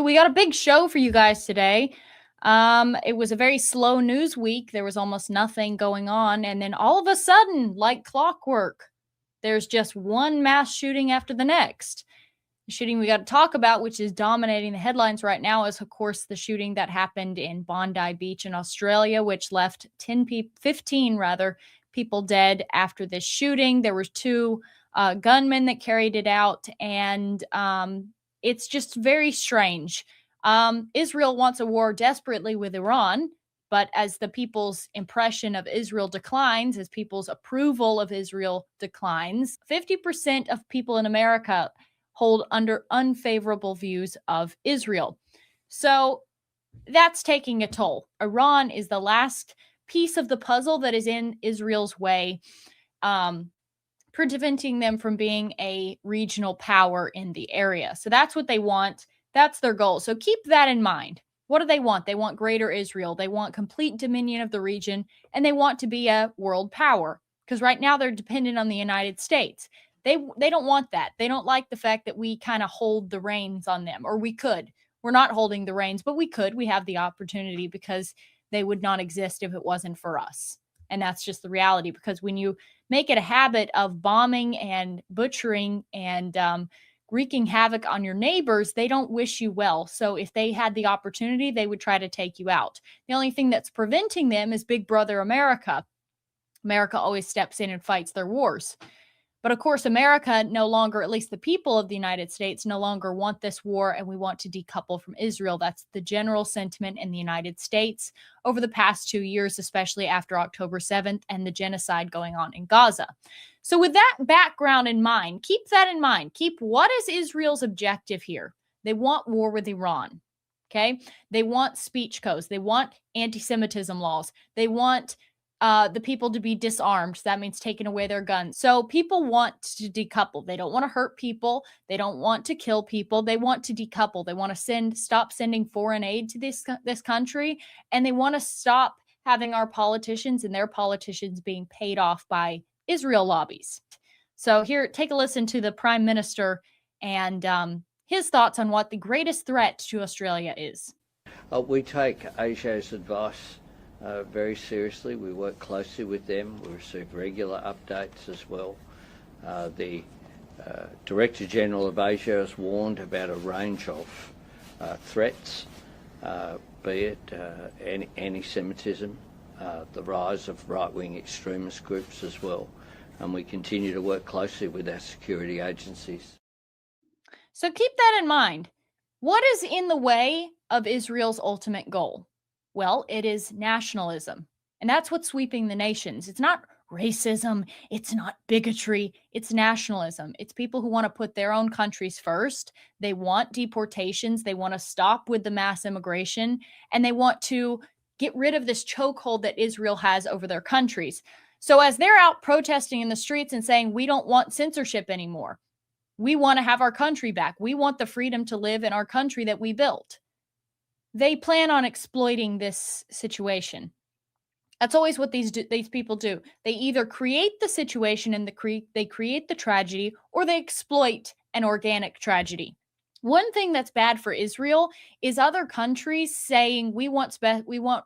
we got a big show for you guys today. It was a very slow news week. There was almost nothing going on. And then all of a sudden, like clockwork, there's just one mass shooting after the next. The shooting we got to talk about, which is dominating the headlines right now, is, of course, the shooting that happened in Bondi Beach in Australia, which left 15 people dead after this shooting. There were two gunmen that carried it out, and it's just very strange. Israel wants a war desperately with Iran, but as the people's impression of Israel declines, as people's approval of Israel declines, 50% of people in America hold under unfavorable views of Israel. So that's taking a toll. Iran is the last piece of the puzzle that is in Israel's way, preventing them from being a regional power in the area. So that's what they want. That's their goal. So keep that in mind. What do they want? They want greater Israel. They want complete dominion of the region, and they want to be a world power, because right now they're dependent on the United States. They don't want that. They don't like the fact that we kind of hold the reins on them, or we could. We're not holding the reins, but we could. We have the opportunity, because they would not exist if it wasn't for us. And that's just the reality, because when you make it a habit of bombing and butchering and wreaking havoc on your neighbors, they don't wish you well. So if they had the opportunity, they would try to take you out. The only thing that's preventing them is Big Brother America. America always steps in and fights their wars. But of course, America no longer, at least the people of the United States, no longer want this war, and we want to decouple from Israel. That's the general sentiment in the United States over the past 2 years, especially after October 7th and the genocide going on in Gaza. So with that background in mind, keep that in mind. Keep what is Israel's objective here? They want war with Iran. Okay? They want speech codes. They want anti-Semitism laws. They want the people to be disarmed. That means taking away their guns. So people want to decouple. They don't want to hurt people. They don't want to kill people. They want to decouple. They want to stop sending foreign aid to this country, and they want to stop having our politicians and their politicians being paid off by Israel lobbies. So here, take a listen to the Prime Minister and his thoughts on what the greatest threat to Australia is. We take Asia's advice very seriously. We work closely with them. We receive regular updates as well. The Director General of Asia has warned about a range of threats, be it anti-Semitism, the rise of right-wing extremist groups as well. And we continue to work closely with our security agencies. So keep that in mind. What is in the way of Israel's ultimate goal? Well, it is nationalism. And that's what's sweeping the nations. It's not racism. It's not bigotry. It's nationalism. It's people who want to put their own countries first. They want deportations. They want to stop with the mass immigration. And they want to get rid of this chokehold that Israel has over their countries. So as they're out protesting in the streets and saying, we don't want censorship anymore. We want to have our country back. We want the freedom to live in our country that we built. They plan on exploiting this situation. That's always what these people do. They either create the situation and they create the tragedy, or they exploit an organic tragedy. One thing that's bad for Israel is other countries saying we want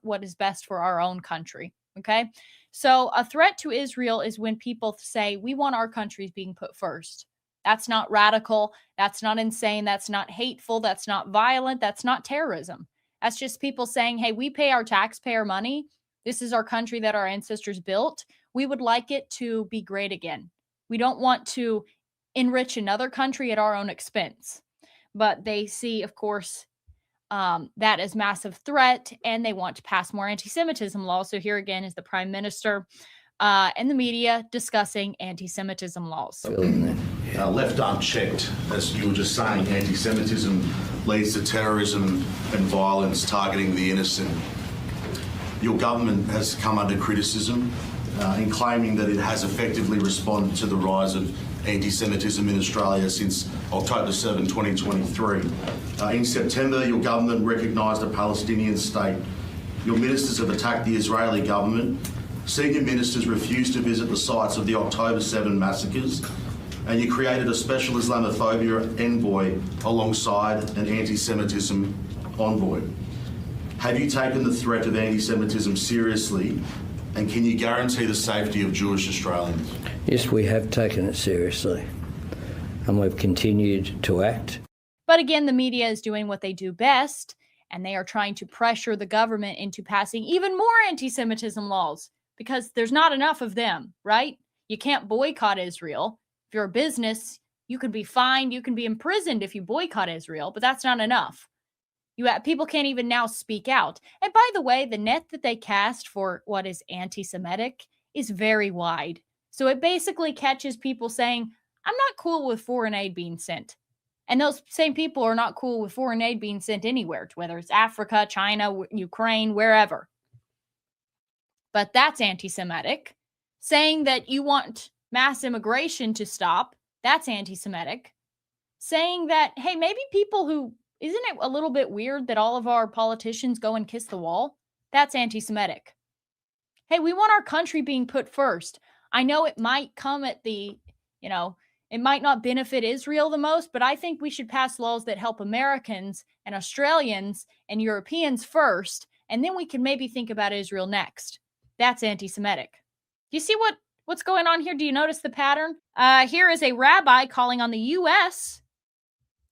what is best for our own country. Okay? So a threat to Israel is when people say we want our countries being put first. That's not radical. That's not insane. That's not hateful. That's not violent. That's not terrorism. That's just people saying, hey, we pay our taxpayer money. This is our country that our ancestors built. We would like it to be great again. We don't want to enrich another country at our own expense. But they see, of course, that as massive threat, and they want to pass more anti-Semitism laws. So here again is the Prime Minister and the media discussing anti-Semitism laws. Left unchecked, as you were just saying, anti-Semitism leads to terrorism and violence targeting the innocent. Your government has come under criticism in claiming that it has effectively responded to the rise of anti-Semitism in Australia since October 7, 2023. In September, your government recognised a Palestinian state. Your ministers have attacked the Israeli government. Senior ministers refused to visit the sites of the October 7 massacres. and you created a special Islamophobia envoy alongside an anti-Semitism envoy. Have you taken the threat of anti-Semitism seriously, and can you guarantee the safety of Jewish Australians? Yes, we have taken it seriously, and we've continued to act. But again, the media is doing what they do best, and they are trying to pressure the government into passing even more anti-Semitism laws because there's not enough of them, right? You can't boycott Israel. If you're a business, you could be fined, you can be imprisoned if you boycott Israel, but that's not enough. People can't even now speak out. And by the way, the net that they cast for what is anti-Semitic is very wide. So it basically catches people saying, I'm not cool with foreign aid being sent. And those same people are not cool with foreign aid being sent anywhere, whether it's Africa, China, Ukraine, wherever. But that's anti-Semitic. Saying that you want mass immigration to stop, that's anti-Semitic. Saying that, hey, maybe people who, isn't it a little bit weird that all of our politicians go and kiss the wall? That's anti-Semitic. Hey, we want our country being put first. I know it might come at the, it might not benefit Israel the most, but I think we should pass laws that help Americans and Australians and Europeans first, and then we can maybe think about Israel next. That's anti-Semitic. Do you see what's going on here? Do you notice the pattern? Here is a rabbi calling on the U.S.,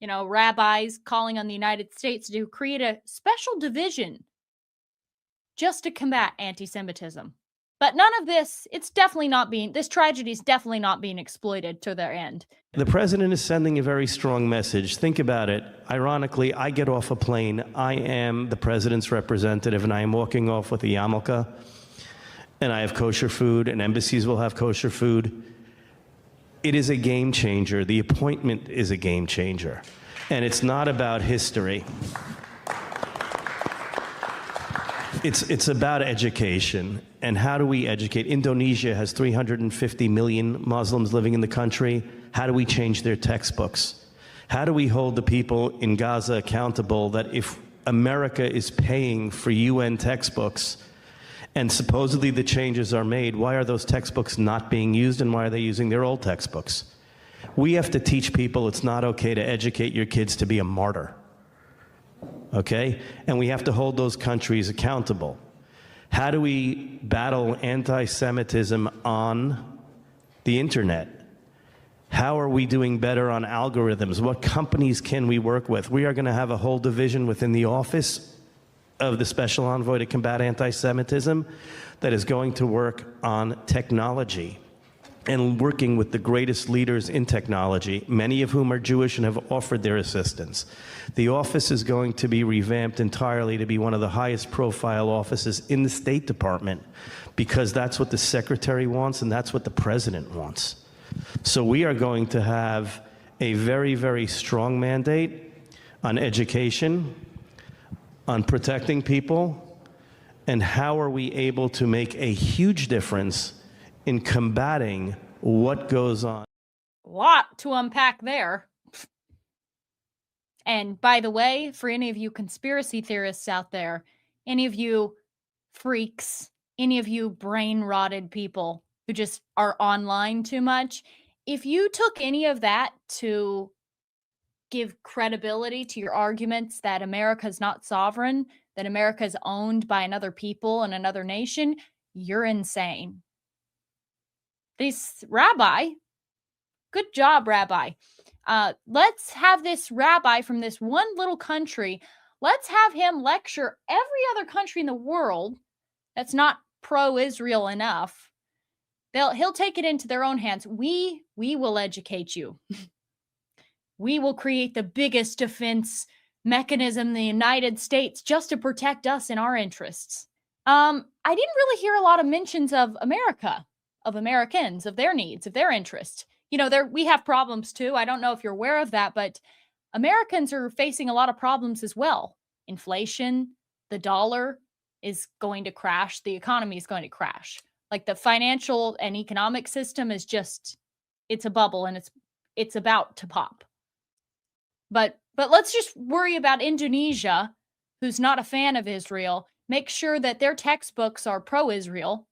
rabbis calling on the United States to create a special division just to combat anti-Semitism. But none of this, this tragedy is definitely not being exploited to their end. The president is sending a very strong message. Think about it. Ironically, I get off a plane. I am the president's representative, and I am walking off with a yarmulke, and I have kosher food, and embassies will have kosher food. It is a game changer. The appointment is a game changer. And it's not about history. It's about education. And how do we educate? Indonesia has 350 million Muslims living in the country. How do we change their textbooks? How do we hold the people in Gaza accountable that if America is paying for UN textbooks and supposedly the changes are made, why are those textbooks not being used, and why are they using their old textbooks? We have to teach people it's not okay to educate your kids to be a martyr. Okay? And we have to hold those countries accountable. How do we battle anti-Semitism on the internet? How are we doing better on algorithms? What companies can we work with? We are going to have a whole division within the office of the Special Envoy to combat anti-Semitism that is going to work on technology and working with the greatest leaders in technology, many of whom are Jewish and have offered their assistance. The office is going to be revamped entirely to be one of the highest profile offices in the State Department, because that's what the secretary wants and that's what the president wants. So we are going to have a very, very strong mandate on education, on protecting people, and how are we able to make a huge difference in combating what goes on. A lot to unpack there. And by the way, for any of you conspiracy theorists out there, any of you freaks, any of you brain-rotted people who just are online too much, if you took any of that to give credibility to your arguments that America is not sovereign, that America is owned by another people and another nation, you're insane. This rabbi, good job, rabbi. Let's have this rabbi from this one little country, let's have him lecture every other country in the world that's not pro-Israel enough. He'll take it into their own hands. We will educate you. We will create the biggest defense mechanism in the United States just to protect us and our interests. I didn't really hear a lot of mentions of America, of Americans, of their needs, of their interests. We have problems too. I don't know if you're aware of that, but Americans are facing a lot of problems as well. Inflation, the dollar is going to crash. The economy is going to crash. Like the financial and economic system is it's a bubble and it's about to pop. But let's just worry about Indonesia, who's not a fan of Israel. Make sure that their textbooks are pro-Israel.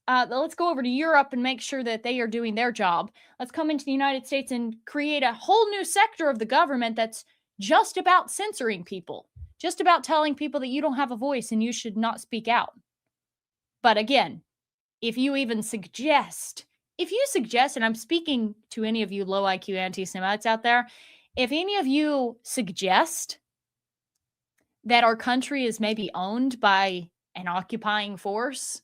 let's go over to Europe and make sure that they are doing their job. Let's come into the United States and create a whole new sector of the government that's just about censoring people, just about telling people that you don't have a voice and you should not speak out. But again, if you suggest, and I'm speaking to any of you low IQ anti-Semites out there, if any of you suggest that our country is maybe owned by an occupying force,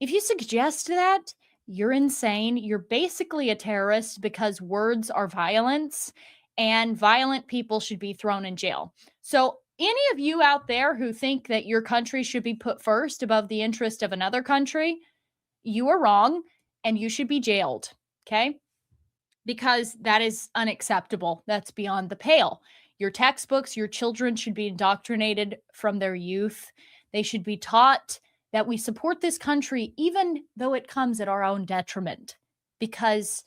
if you suggest that, you're insane. You're basically a terrorist because words are violence and violent people should be thrown in jail. So any of you out there who think that your country should be put first above the interest of another country, you are wrong and you should be jailed, okay? Because that is unacceptable. That's beyond the pale. Your textbooks, your children should be indoctrinated from their youth. They should be taught that we support this country even though it comes at our own detriment, because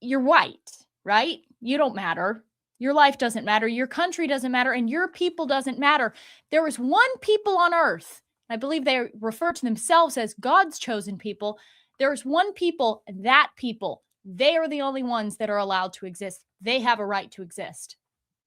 you're white, right? You don't matter. Your life doesn't matter. Your country doesn't matter. And your people doesn't matter. There is one people on earth. I believe they refer to themselves as God's chosen people. There is one people, that people, they are the only ones that are allowed to exist. They have a right to exist.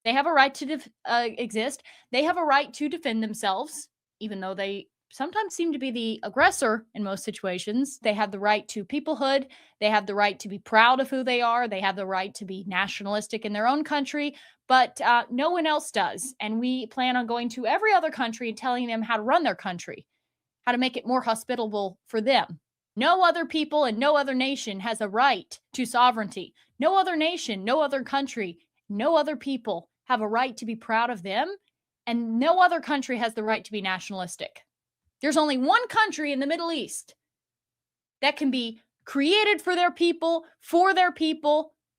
They have a right to exist. They have a right to defend themselves, even though they sometimes seem to be the aggressor in most situations. They have the right to peoplehood. They have the right to be proud of who they are. They have the right to be nationalistic in their own country, but no one else does. And we plan on going to every other country and telling them how to run their country, how to make it more hospitable for them. No other people and no other nation has a right to sovereignty. No other nation, no other country, no other people have a right to be proud of them. And no other country has the right to be nationalistic. There's only one country in the Middle East that can be created for their people,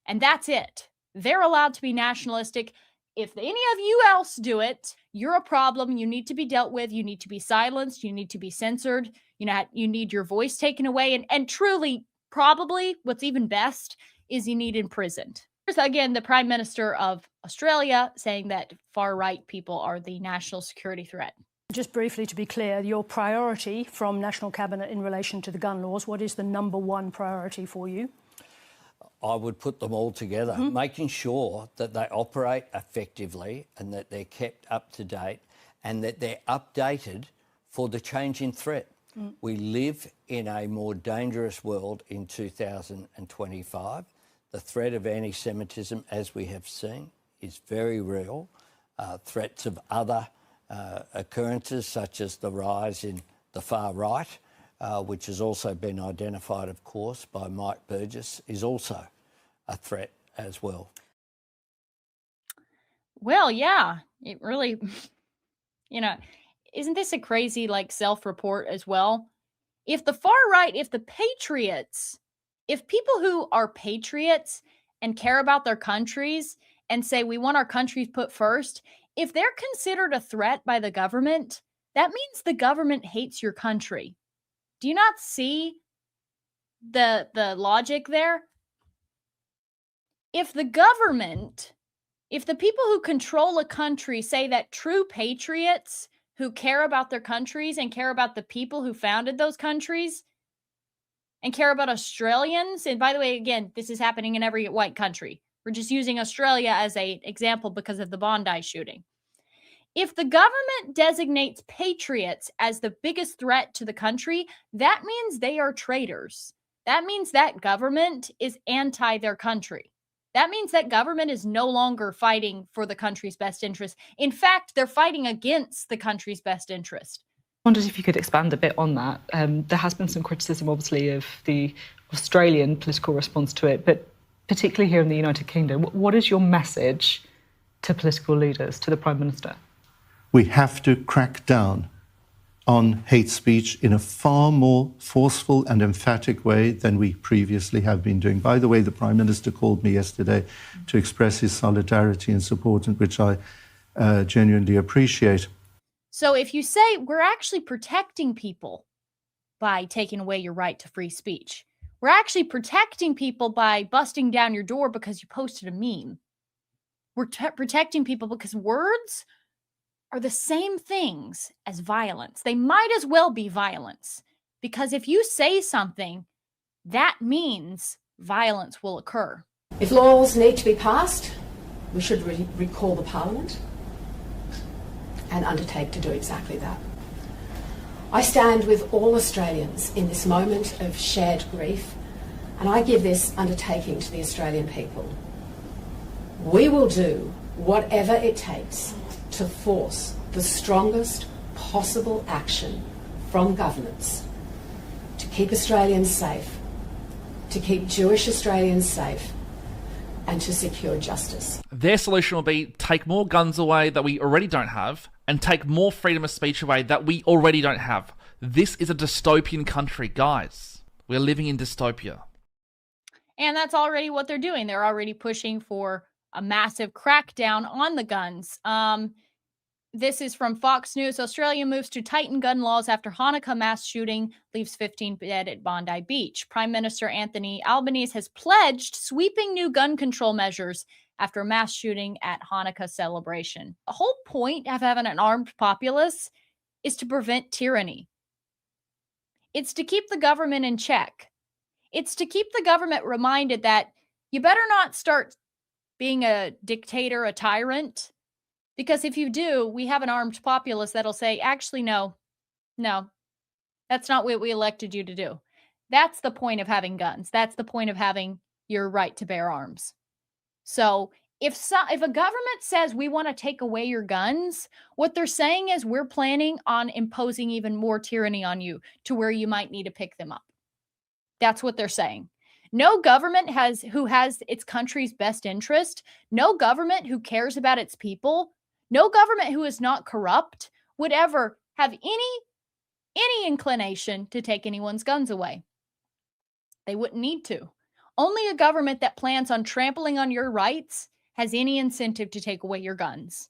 and that's it. They're allowed to be nationalistic. If any of you else do it, you're a problem. You need to be dealt with. You need to be silenced. You need to be censored. You need your voice taken away. And truly, probably what's even best is you need imprisoned. Here's again the Prime Minister of Australia saying that far-right people are the national security threat. Just briefly, to be clear, your priority from National Cabinet in relation to the gun laws, what is the number one priority for you? I would put them all together, making sure that they operate effectively and that they're kept up to date and that they're updated for the changing threat. We live in a more dangerous world in 2025. The threat of anti-Semitism, as we have seen, is very real. Threats of other occurrences, such as the rise in the far right, which has also been identified, of course, by Mike Burgess, is also a threat as well. Well, yeah, it really, isn't this a crazy self-report as well? If the far right, if the patriots, if people who are patriots and care about their countries and say we want our countries put first, if they're considered a threat by the government, that means the government hates your country. Do you not see the logic there? If the government, if the people who control a country say that true patriots who care about their countries and care about the people who founded those countries and care about Australians, and by the way, again, this is happening in every white country. We're just using Australia as an example because of the Bondi shooting. If the government designates patriots as the biggest threat to the country, that means they are traitors. That means that government is anti their country. That means that government is no longer fighting for the country's best interest. In fact, they're fighting against the country's best interest. I wondered if you could expand a bit on that. There has been some criticism, obviously, of the Australian political response to it, but particularly here in the United Kingdom, what is your message to political leaders, to the Prime Minister? We have to crack down on hate speech in a far more forceful and emphatic way than we previously have been doing. By the way, the Prime Minister called me yesterday to express his solidarity and support, which I genuinely appreciate. So if you say we're actually protecting people by taking away your right to free speech, we're actually protecting people by busting down your door because you posted a meme. We're protecting people because words are the same things as violence. They might as well be violence. Because if you say something, that means violence will occur. If laws need to be passed, we should recall the Parliament and undertake to do exactly that. I stand with all Australians in this moment of shared grief, and I give this undertaking to the Australian people. We will do whatever it takes to force the strongest possible action from governments to keep Australians safe, to keep Jewish Australians safe, and to secure justice. Their solution will be take more guns away that we already don't have and take more freedom of speech away that we already don't have. This is a dystopian country, guys. We're living in dystopia. And that's already what they're doing. They're already pushing for a massive crackdown on the guns. This is from Fox News. Australia moves to tighten gun laws after Hanukkah mass shooting leaves 15 dead at Bondi Beach. Prime Minister Anthony Albanese has pledged sweeping new gun control measures after a mass shooting at Hanukkah celebration. The whole point of having an armed populace is to prevent tyranny. It's to keep the government in check. It's to keep the government reminded that you better not start being a dictator, a tyrant. Because if you do, we have an armed populace that'll say, actually, no, that's not what we elected you to do. That's the point of having guns. That's the point of having your right to bear arms. So if a government says we want to take away your guns, what they're saying is we're planning on imposing even more tyranny on you to where you might need to pick them up. That's what they're saying. No government who has its country's best interest, no government who cares about its people, no government who is not corrupt would ever have any inclination to take anyone's guns away. They wouldn't need to. Only a government that plans on trampling on your rights has any incentive to take away your guns.